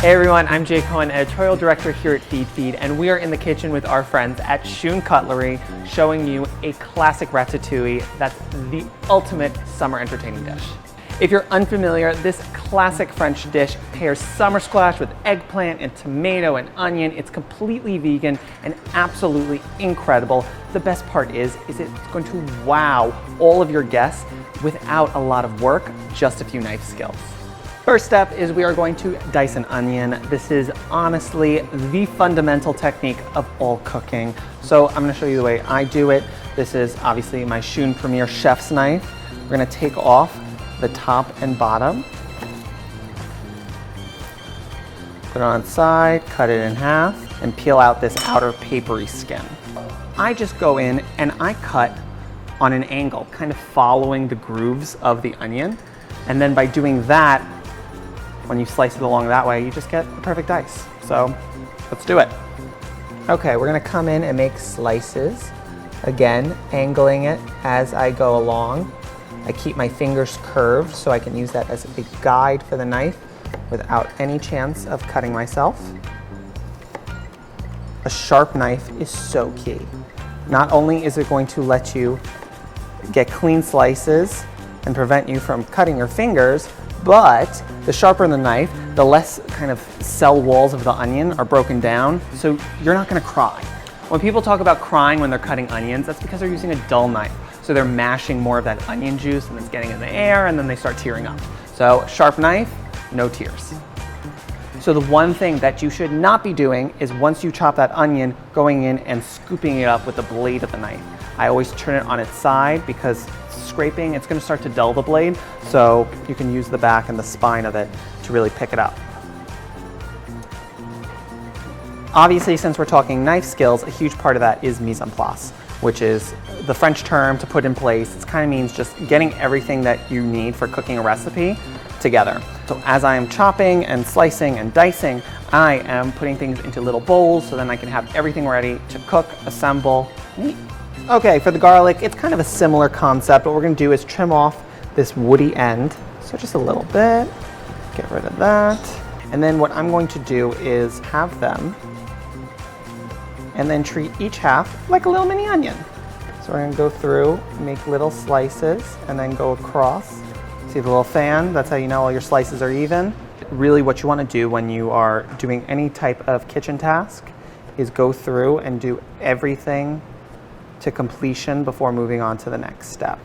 Hey everyone, I'm Jay Cohen, editorial director here at Feed, and we are in the kitchen with our friends at Shun Cutlery, showing you a classic ratatouille that's the ultimate summer entertaining dish. If you're unfamiliar, this classic French dish pairs summer squash with eggplant and tomato and onion. It's completely vegan and absolutely incredible. The best part is it's going to wow all of your guests without a lot of work, just a few knife skills. First step is we are going to dice an onion. This is honestly the fundamental technique of all cooking. So I'm gonna show you the way I do it. This is obviously my Shun Premier Chef's knife. We're gonna take off the top and bottom. Put it on its side, cut it in half, and peel out this outer papery skin. I just go in and I cut on an angle, kind of following the grooves of the onion. And then by doing that, when you slice it along that way, you just get the perfect dice. So let's do it. Okay, we're gonna come in and make slices. Again, angling it as I go along. I keep my fingers curved so I can use that as a guide for the knife without any chance of cutting myself. A sharp knife is so key. Not only is it going to let you get clean slices and prevent you from cutting your fingers, but the sharper the knife, the less kind of cell walls of the onion are broken down, so you're not gonna cry. When people talk about crying when they're cutting onions, that's because they're using a dull knife. So they're mashing more of that onion juice and it's getting in the air and then they start tearing up. So sharp knife, no tears. So the one thing that you should not be doing is once you chop that onion, going in and scooping it up with the blade of the knife. I always turn it on its side because scraping, it's going to start to dull the blade, so you can use the back and the spine of it to really pick it up. Obviously, since we're talking knife skills, a huge part of that is mise en place, which is the French term to put in place. It kind of means just getting everything that you need for cooking a recipe together. So as I am chopping and slicing and dicing, I am putting things into little bowls so then I can have everything ready to cook, assemble, and eat. Okay, for the garlic, it's kind of a similar concept. What we're gonna do is trim off this woody end. So just a little bit, get rid of that. And then what I'm going to do is have them and then treat each half like a little mini onion. So we're gonna go through, make little slices, and then go across. See the little fan? That's how you know all your slices are even. Really what you wanna do when you are doing any type of kitchen task is go through and do everything to completion before moving on to the next step.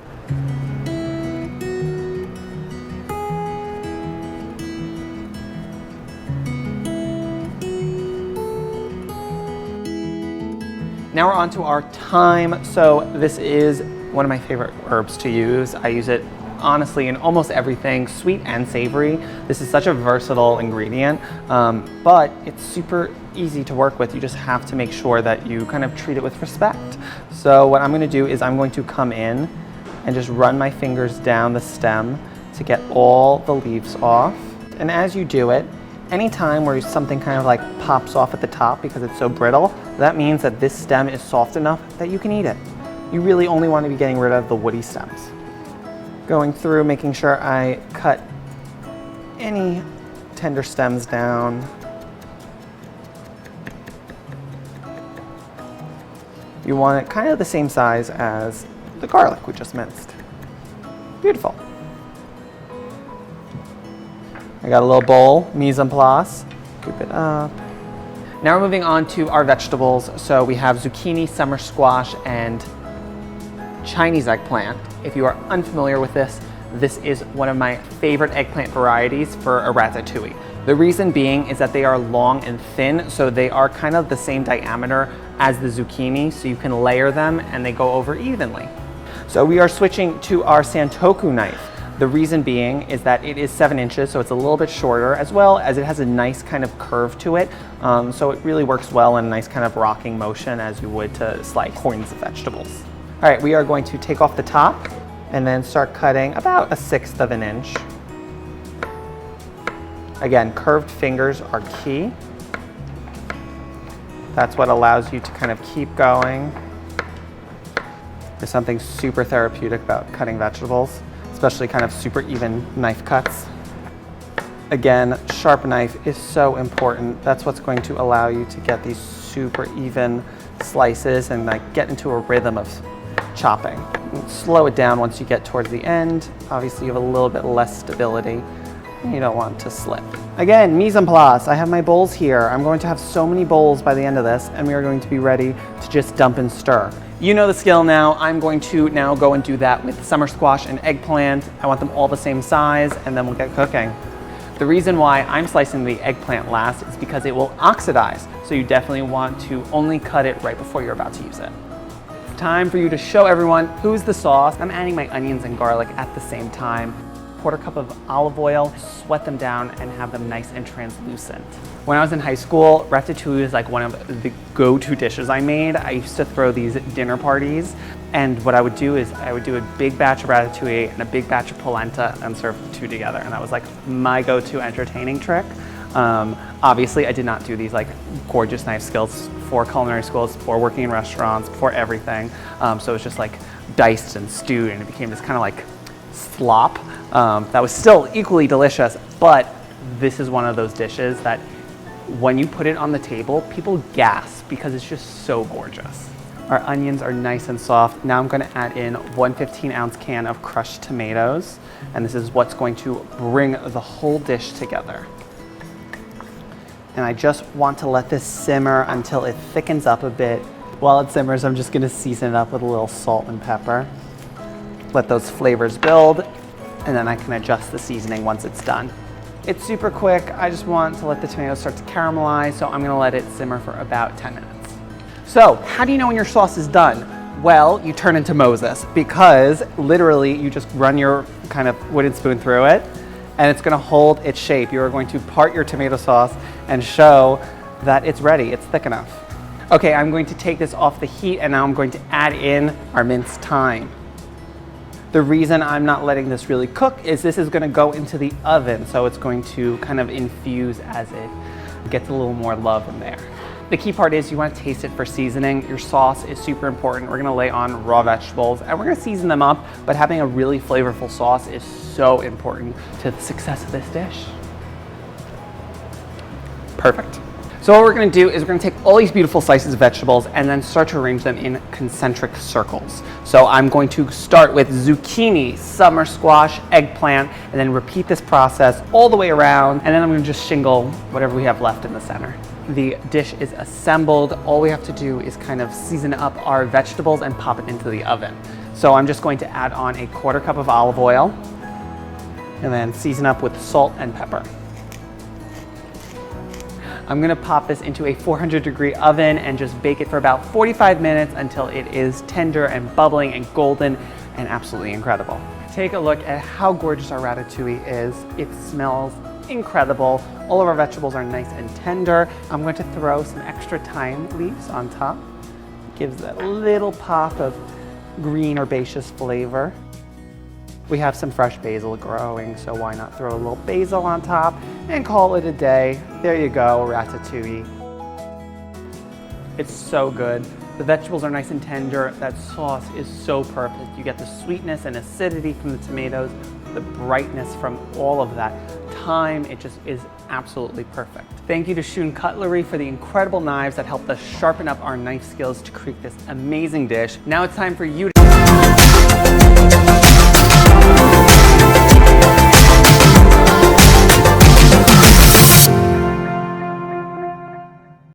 Now we're on to our thyme. So this is one of my favorite herbs to use. I use it honestly in almost everything, sweet and savory. This is such a versatile ingredient, but it's super easy to work with. You just have to make sure that you kind of treat it with respect. So what I'm gonna do is I'm going to come in and just run my fingers down the stem to get all the leaves off. And as you do it, anytime where something kind of like pops off at the top because it's so brittle, that means that this stem is soft enough that you can eat it. You really only want to be getting rid of the woody stems. Going through, making sure I cut any tender stems down. You want it kind of the same size as the garlic we just minced. Beautiful. I got a little bowl, mise en place, scoop it up. Now we're moving on to our vegetables. So we have zucchini, summer squash, and Chinese eggplant. If you are unfamiliar with this, this is one of my favorite eggplant varieties for a ratatouille. The reason being is that they are long and thin, so they are kind of the same diameter as the zucchini, so you can layer them and they go over evenly. So we are switching to our Santoku knife. The reason being is that it is 7 inches, so it's a little bit shorter, as well as it has a nice kind of curve to it. So it really works well in a nice kind of rocking motion as you would to slice coins of vegetables. All right, we are going to take off the top and then start cutting about 1/6 of an inch. Again, curved fingers are key. That's what allows you to kind of keep going. There's something super therapeutic about cutting vegetables, especially kind of super even knife cuts. Again, sharp knife is so important. That's what's going to allow you to get these super even slices and like get into a rhythm of chopping. Slow it down once you get towards the end. Obviously you have a little bit less stability. You don't want to slip. Again, mise en place. I have my bowls here. I'm going to have so many bowls by the end of this, and we are going to be ready to just dump and stir. You know the skill now. I'm going to now go and do that with summer squash and eggplant. I want them all the same size, and then we'll get cooking. The reason why I'm slicing the eggplant last is because it will oxidize, so you definitely want to only cut it right before you're about to use it. It's time for you to show everyone who's the sauce. I'm adding my onions and garlic at the same time. 1/4 cup of olive oil, sweat them down and have them nice and translucent. When I was in high school, ratatouille is like one of the go-to dishes I made. I used to throw these dinner parties, and what I would do is I would do a big batch of ratatouille and a big batch of polenta and serve the two together, and that was like my go-to entertaining trick. Obviously, I did not do these like gorgeous knife skills for culinary schools, for working in restaurants, for everything. So it was just like diced and stewed, and it became this kind of like slop that was still equally delicious, but this is one of those dishes that when you put it on the table, people gasp because it's just so gorgeous. Our onions are nice and soft. Now I'm going to add in 1 15-ounce can of crushed tomatoes, and this is what's going to bring the whole dish together. And I just want to let this simmer until it thickens up a bit. While it simmers, I'm just going to season it up with a little salt and pepper. Let those flavors build, and then I can adjust the seasoning once it's done. It's super quick. I just want to let the tomatoes start to caramelize, so I'm gonna let it simmer for about 10 minutes. So, how do you know when your sauce is done? Well, you turn into Moses, because literally you just run your kind of wooden spoon through it, and it's gonna hold its shape. You are going to part your tomato sauce and show that it's ready, it's thick enough. Okay, I'm going to take this off the heat, and now I'm going to add in our minced thyme. The reason I'm not letting this really cook is this is going to go into the oven, so it's going to kind of infuse as it gets a little more love in there. The key part is you want to taste it for seasoning. Your sauce is super important. We're going to lay on raw vegetables and we're going to season them up, but having a really flavorful sauce is so important to the success of this dish. Perfect. So what we're going to do is we're going to take all these beautiful slices of vegetables and then start to arrange them in concentric circles. So I'm going to start with zucchini, summer squash, eggplant, and then repeat this process all the way around, and then I'm going to just shingle whatever we have left in the center. The dish is assembled. All we have to do is kind of season up our vegetables and pop it into the oven. So I'm just going to add on a 1/4 cup of olive oil and then season up with salt and pepper. I'm gonna pop this into a 400-degree oven and just bake it for about 45 minutes until it is tender and bubbling and golden and absolutely incredible. Take a look at how gorgeous our ratatouille is. It smells incredible. All of our vegetables are nice and tender. I'm going to throw some extra thyme leaves on top. Gives that little pop of green herbaceous flavor. We have some fresh basil growing, so why not throw a little basil on top and call it a day. There you go, ratatouille. It's so good. The vegetables are nice and tender. That sauce is so perfect. You get the sweetness and acidity from the tomatoes, the brightness from all of that thyme. It just is absolutely perfect. Thank you to Shun Cutlery for the incredible knives that helped us sharpen up our knife skills to create this amazing dish. Now it's time for you to